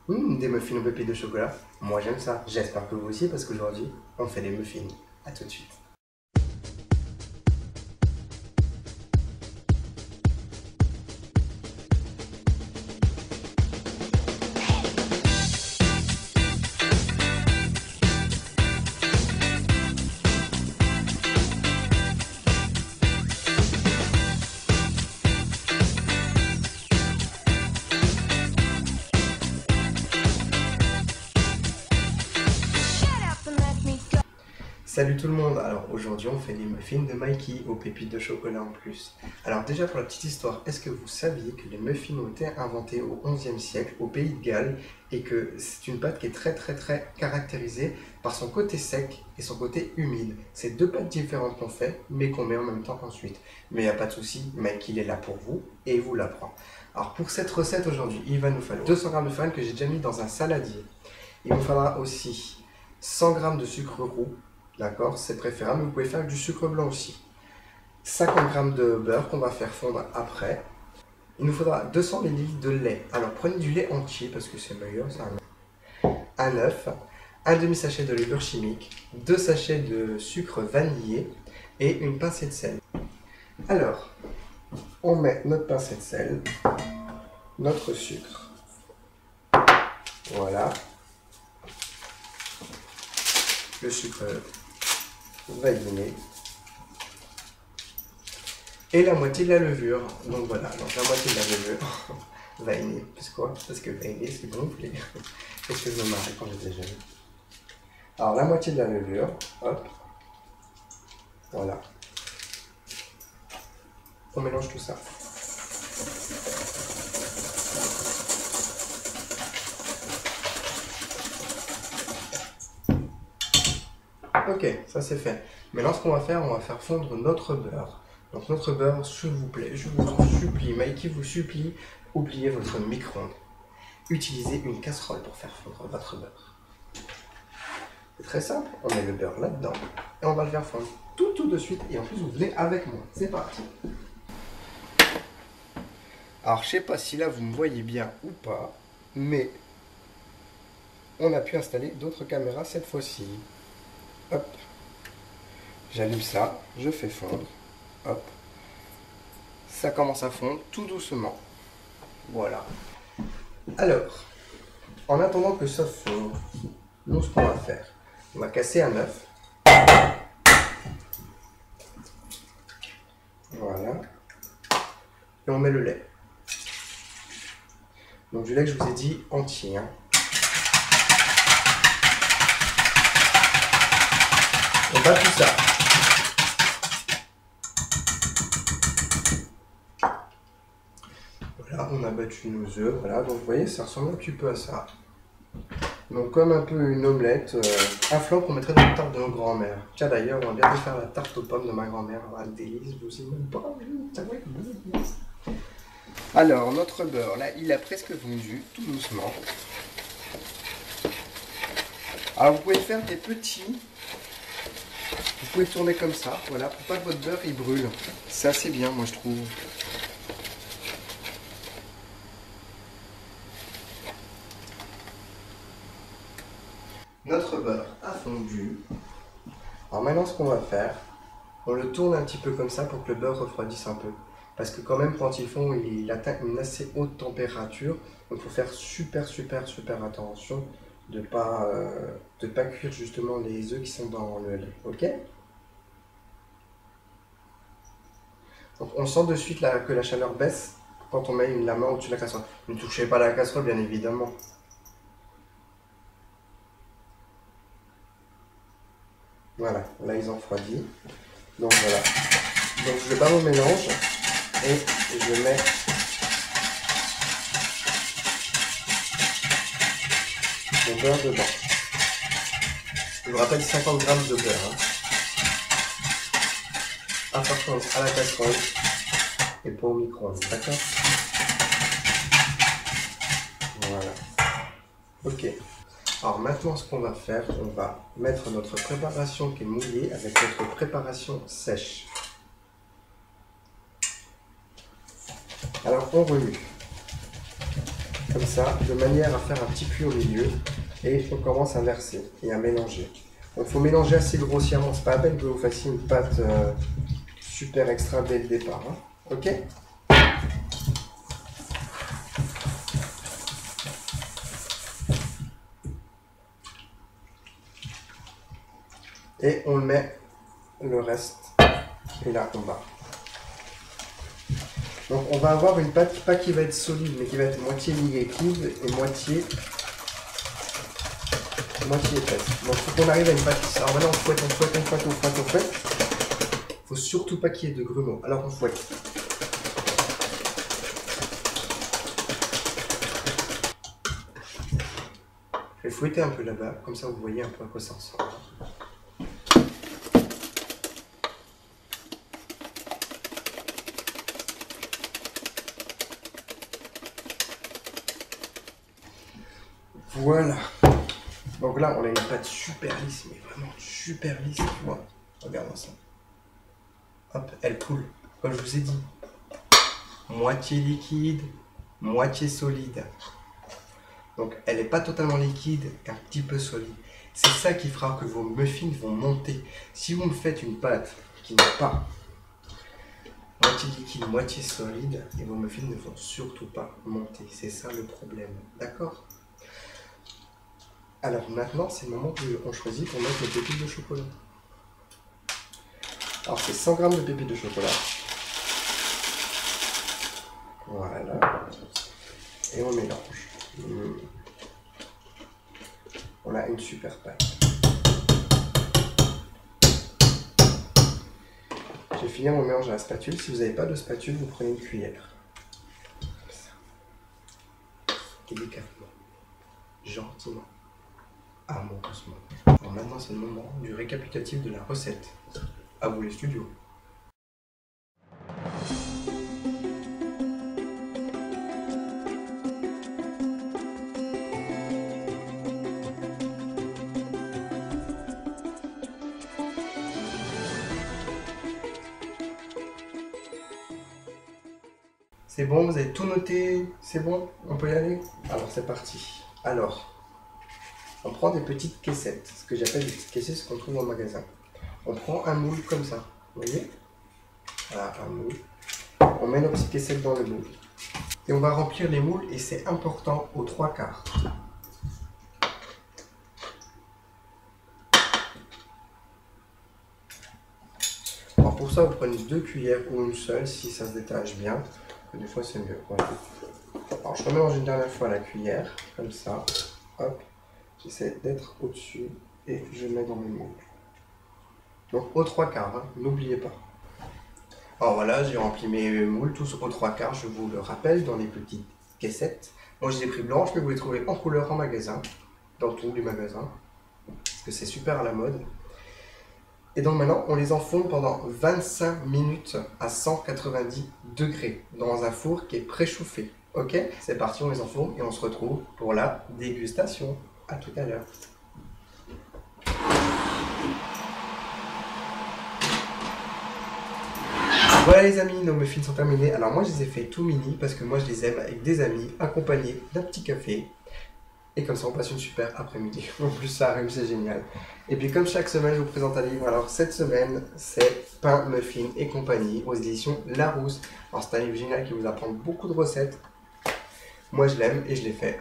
Des muffins aux pépites de chocolat. Moi j'aime ça. J'espère que vous aussi parce qu'aujourd'hui on fait des muffins. A tout de suite. Salut tout le monde, alors aujourd'hui on fait des muffins de Mikey aux pépites de chocolat en plus. Alors déjà pour la petite histoire, est-ce que vous saviez que les muffins ont été inventés au XIe siècle au pays de Galles et que c'est une pâte qui est très caractérisée par son côté sec et son côté humide. C'est deux pâtes différentes qu'on fait mais qu'on met en même temps ensuite. Mais il n'y a pas de souci, Mikey il est là pour vous et il vous l'apprend. Alors pour cette recette aujourd'hui, il va nous falloir 200 g de farine que j'ai déjà mis dans un saladier. Il nous faudra aussi 100 g de sucre roux. D'accord, c'est préférable, mais vous pouvez faire du sucre blanc aussi. 50 g de beurre qu'on va faire fondre après. Il nous faudra 200 ml de lait. Alors prenez du lait entier parce que c'est meilleur. Un œuf, un demi-sachet de levure chimique, 2 sachets de sucre vanillé et une pincée de sel. Alors, on met notre pincée de sel, notre sucre. Voilà. Le sucre vanillé et la moitié de la levure. Donc voilà, donc la moitié de la levure vanillé, parce quoi? Parce que vanillé c'est gonflé. Qu'est-ce que je me marrais quand j'étais jeune. Alors la moitié de la levure, hop, voilà. On mélange tout ça. Ok, ça c'est fait. Maintenant ce qu'on va faire, on va faire fondre notre beurre. Donc notre beurre, s'il vous plaît, je vous en supplie, Mikey vous supplie, oubliez votre micro-ondes. Utilisez une casserole pour faire fondre votre beurre. C'est très simple, on met le beurre là-dedans et on va le faire fondre tout de suite. Et en plus vous venez avec moi, c'est parti. Alors je sais pas si là vous me voyez bien ou pas, mais on a pu installer d'autres caméras cette fois-ci. Hop, j'allume ça, je fais fondre, hop, ça commence à fondre tout doucement, voilà. Alors, en attendant que ça fonde, nous ce qu'on va faire, on va casser un œuf, voilà, et on met le lait. Donc du lait que je vous ai dit entier, hein. On bat tout ça. Voilà, on a battu nos œufs, voilà, donc vous voyez, ça ressemble un petit peu à ça. Donc comme un peu une omelette, un flan qu'on mettrait dans la tarte de nos grands-mères. Tiens d'ailleurs, on va bientôt faire la tarte aux pommes de ma grand-mère, un délice, vous imaginez pas, ça va être bon. Alors, notre beurre, là, il a presque fondu, tout doucement. Alors vous pouvez faire des petits. Vous pouvez tourner comme ça, voilà, pour pas que votre beurre il brûle. C'est assez bien, moi je trouve. Notre beurre a fondu. Alors maintenant, ce qu'on va faire, on le tourne un petit peu comme ça pour que le beurre refroidisse un peu. Parce que quand même, quand il fond, il atteint une assez haute température. Donc il faut faire super attention de pas cuire justement les œufs qui sont dans le lait. Ok? Donc on sent de suite que la chaleur baisse quand on met la main au-dessus de la casserole. Ne touchez pas la casserole bien évidemment. Voilà, là ils ont refroidi. Donc voilà. Donc je barre mon mélange et je mets mon beurre dedans. Je vous rappelle 50 g de beurre. Hein. Attention à la casserole et pas au micro-ondes, d'accord? Voilà. Ok. Alors maintenant, ce qu'on va faire, on va mettre notre préparation qui est mouillée avec notre préparation sèche. Alors on remue. comme ça, de manière à faire un petit puits au milieu. Et on commence à verser et à mélanger. Donc il faut mélanger assez grossièrement, c'est pas à peine que vous fassiez une pâte super extra dès le départ. Hein. Ok? Et on met le reste. Et là, on bat. Donc on va avoir une pâte, pas qui va être solide, mais qui va être moitié liquide et moitié épaisse. Donc il faut qu'on arrive à une pâte. Alors maintenant on fouette. Il faut surtout pas qu'il y ait de grumeaux. Alors on fouette. Je vais fouetter un peu là-bas, comme ça vous voyez un peu à quoi ça ressemble. Voilà. Donc là, on a une pâte super lisse, mais vraiment super lisse, tu vois. Regarde ça. Hop, elle coule. Comme je vous ai dit. Moitié liquide, moitié solide. Donc elle n'est pas totalement liquide, un petit peu solide. C'est ça qui fera que vos muffins vont monter. Si vous me faites une pâte qui n'est pas moitié liquide, moitié solide, et vos muffins ne vont surtout pas monter. C'est ça le problème. D'accord ? Alors maintenant, c'est le moment qu'on choisit pour mettre les pépites de chocolat. Alors c'est 100 g de pépites de chocolat. Voilà. Et on mélange. On a une super pâte. Je vais finir mon mélange à la spatule. Si vous n'avez pas de spatule, vous prenez une cuillère. Comme ça. Délicatement. Gentiment. Amoureusement. Alors maintenant, c'est le moment du récapitulatif de la recette. À vous les studios. C'est bon, vous avez tout noté? C'est bon? On peut y aller? Alors c'est parti. Alors, on prend des petites caissettes. Ce que j'appelle des petites caissettes, ce qu'on trouve en magasin. On prend un moule comme ça. Vous voyez? Voilà, un moule. On met nos petites caissettes dans le moule. Et on va remplir les moules, et c'est important, aux 3/4. Alors pour ça, vous prenez 2 cuillères ou une seule, si ça se détache bien. Des fois, c'est mieux. Voilà. Alors je remélange une dernière fois la cuillère, comme ça. Hop. J'essaie d'être au-dessus, et je mets dans mes moules. Donc aux 3/4, hein, n'oubliez pas. Alors voilà, j'ai rempli mes moules tous aux 3/4, je vous le rappelle, dans les petites caissettes. Moi je les ai pris blanches, mais vous les trouvez en couleur en magasin, dans tous les magasins, parce que c'est super à la mode. Et donc maintenant, on les enfourne pendant 25 minutes à 190 degrés, dans un four qui est préchauffé. Ok? C'est parti, on les enfourne, et on se retrouve pour la dégustation. À tout à l'heure. Voilà les amis, nos muffins sont terminés. Alors moi je les ai fait tout mini parce que moi je les aime avec des amis, accompagnés d'un petit café. Et comme ça on passe une super après-midi. En plus ça arrive, c'est génial. Et puis comme chaque semaine je vous présente un livre. Alors cette semaine c'est Pain, Muffin et compagnie aux éditions Larousse. Alors c'est un livre génial qui vous apprend beaucoup de recettes. Moi je l'aime et je l'ai fait.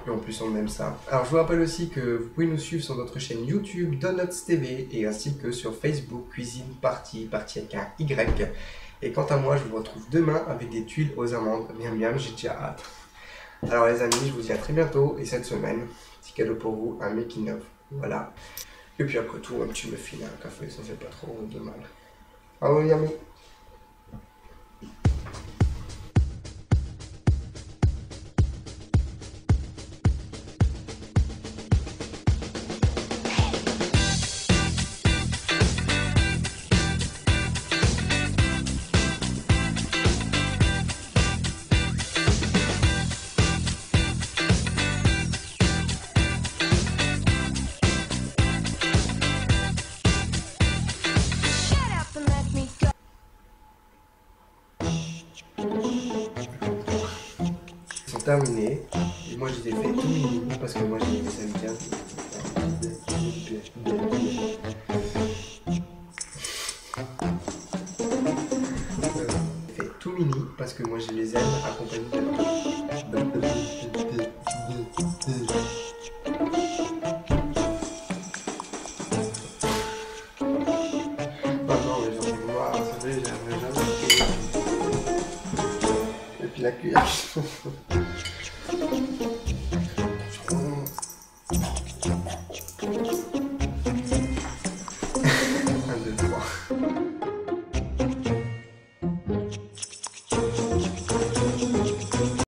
Et en plus on aime ça. Alors je vous rappelle aussi que vous pouvez nous suivre sur notre chaîne YouTube Donuts TV et ainsi que sur Facebook Cuisine Party avec un Y. Et quant à moi je vous retrouve demain avec des tuiles aux amandes. Miam miam, j'ai déjà hâte. Alors les amis, je vous dis à très bientôt et cette semaine, petit cadeau pour vous, un making of. Voilà. Et puis après tout, un petit muffin, un café, ça fait pas trop de mal. Ah oui, amis. Terminé. Moi je les ai fait tout mini parce que moi j'ai les aime bien. Fait tout mini parce que moi je les aime accompagnés de. Ah non, mais j'en ai marre, c'est vrai, j'aimerais jamais. Et puis la cuillère.